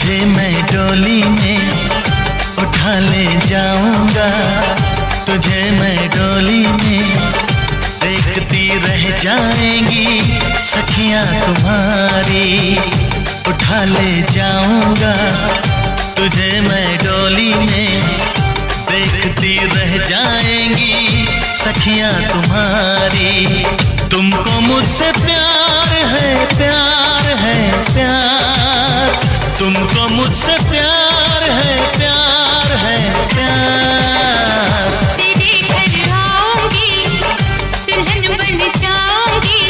तुझे मैं डोली में उठा ले जाऊंगा, तुझे मैं डोली में देखती रह जाएंगी सखियां तुम्हारी। उठा ले जाऊंगा तुझे मैं डोली में देखती रह जाएंगी सखियां तुम्हारी। तुमको मुझसे प्यार है, प्यार है, प्यार, तुमको मुझसे प्यार है, प्यार है, प्यार। तेरे घर आऊंगी, दुल्हन बन जाऊंगी,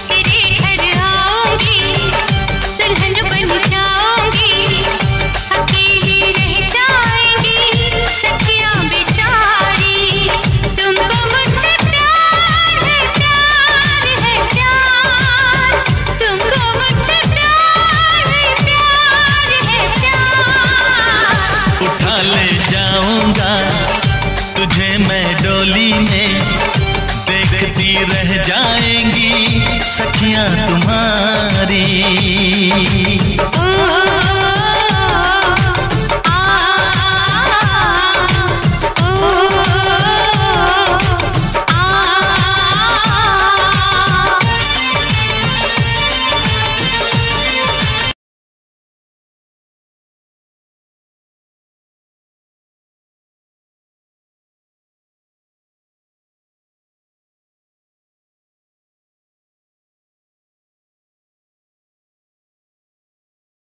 तेरे घर आऊंगी, दुल्हन बन जाऊंगी। अकेली रह जाएंगी सखियां बेचारी। तुमको मुझसे प्यार है, प्यार है, प्यार, तुमको मुझसे प्यार है, प्यार है, प्यार। उठा ले जाऊंगा तुझे मैं डोली में देखती रह जाएंगी सखियां तुम